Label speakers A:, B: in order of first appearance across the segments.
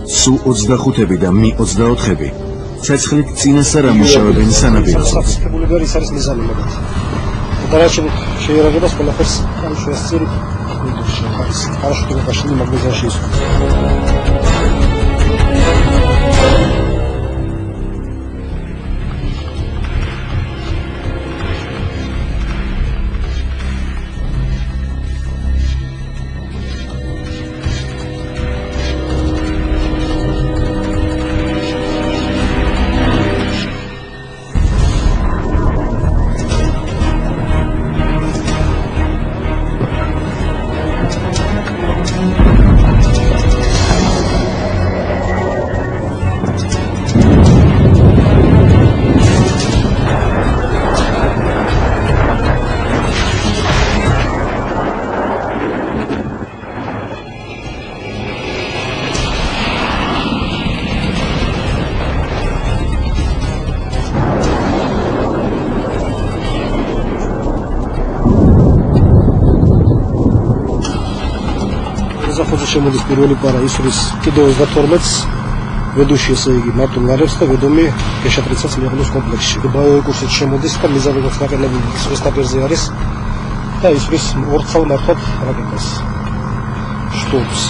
A: სუ 25 და Mi 24 ცეცხლით წინასწარ ამუშავებენ სანაპიროზე.
B: ბულგარიის არის მიზანი მაგათ. დარაჩენით შეერაგებას ყველაფერს შეასწირით. Хорошо, пошли на магазин. შემოდის პირველი პარა ისურის კიდევ 32-ს ვედუში ესე იგი მარტულარებს და ვედომი გეშატრიცას ლეღნოს კომპლექსში. ბაიო კურსით შემოდის და მიზანიც ნაყენები ისურის ნაპირზე არის და ისურის ორცალ მართვად რაკეტას შტობს.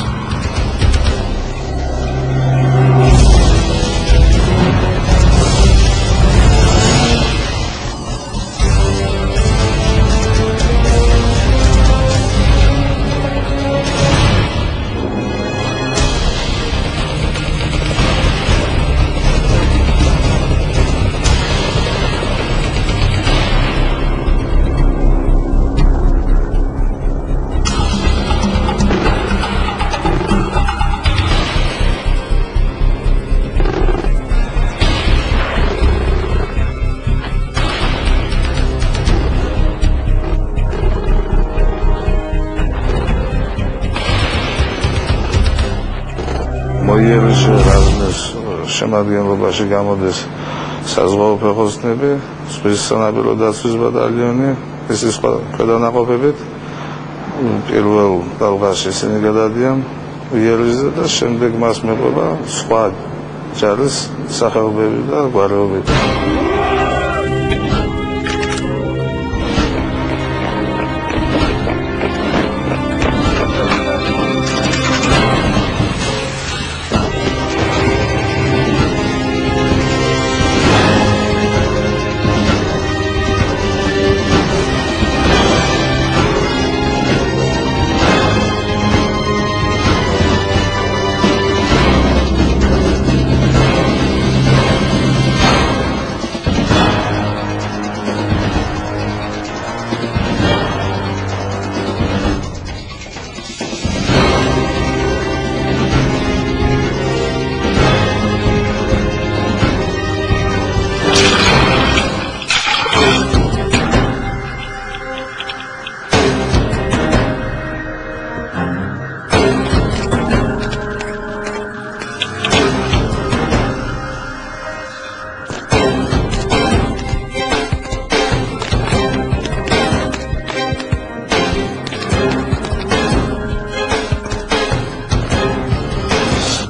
B: შემადგენლობაში გამოდის საზღვაო ფეხოსნები, ზღვის სანაპირო დაცვის ბატალიონი, ისის ქვედანაყოფებით. პირველ ტალღაში ისინი გადადიან იერიზე და შემდეგ მას მეყვება სხვა ჯარის სახეობები და გვარებები.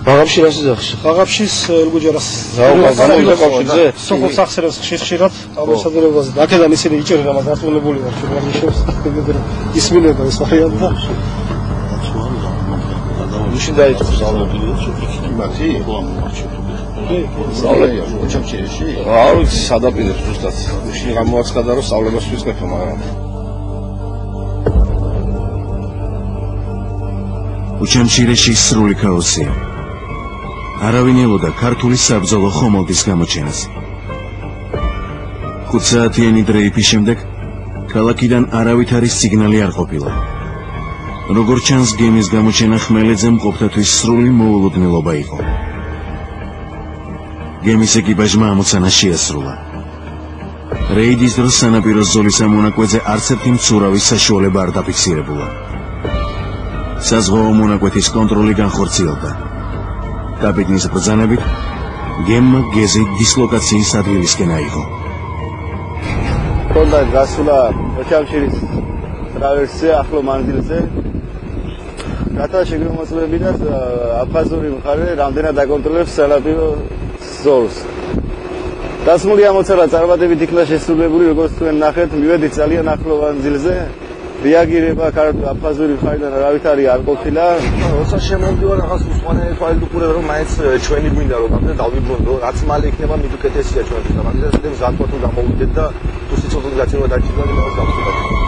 B: ხაღაბში რას იზახს? ხაღაბშის ელგუჯარას ზაუგაზამო კავშირზე სოფლს ახსენებს ხშირად ამოსადებაზე. აქედან ისინი იჭერენ ამას დაწუნებული ვარ შემოგვიშევს ისმინება ეს ვარიანტი და უშინ დაიწყო სწავლები იქით მათი სწავლები ოჩამჩირეში არ ვიცი სადაპირებს ზუსტად უშინ გამოაცხადა რომ სწავლებას ვიწყებო მაგრამ
A: ოჩამჩირეში სრული ქაოსია. არავინ ელოდა ქართული საბრძოლო ხომალდის გამოჩენას. 5 საათიანი დრეიფის შემდეგ ქალაქიდან არავითარი სიგნალი არ ყოფილა. როგორც ჩანს, გემის გამოჩენა ხმელეთზე მყოფთათვის სრული მოულოდნელობა იყო. გემის ეკიპაჟმა ამოცანა შეასრულა. რეიდის დროს სანაპიროს ზოლის ამონაკვეთზე არც ერთი მცურავის საშუალება არ დაფიქსირებულა. საზღვაო მონაკვეთის კონტროლი განხორციელდა. კაპიტნის ბრძანებით გემმა გეზი დისლოკაციის ადგილისკენ აიღო.
C: კონდა გასულა ოჩამჩირის ტრავერსზე ახლო მანძილზე რათა შეგვიმოწმებინათ აფხაზური მხარე რამდენად აკონტროლებს სანაპირო ზოლს. დასმული ამოცანა წარმატებით იქნა შესრულებული, როგორც თქვენ ნახეთ, მივედით ძალიან ახლო მანძილზე. რეაგირება აფხაზური მხარიდან არავითარი არ ყოფილა.
D: როცა შემოვდივარ რაღაც უცხოელი თვალით უყურებ რომ მაინც ჩვენი გვინდა რომ ამდენ დავიბრუნდო, რაც მალე იქნება მით უკეთესია ჩვენთვის. მაგალითად მზადყოფ თუ გამოვიდეთ და თუ სიცოცხლე გაცემა დაჭირდა იმას გავხსნათ.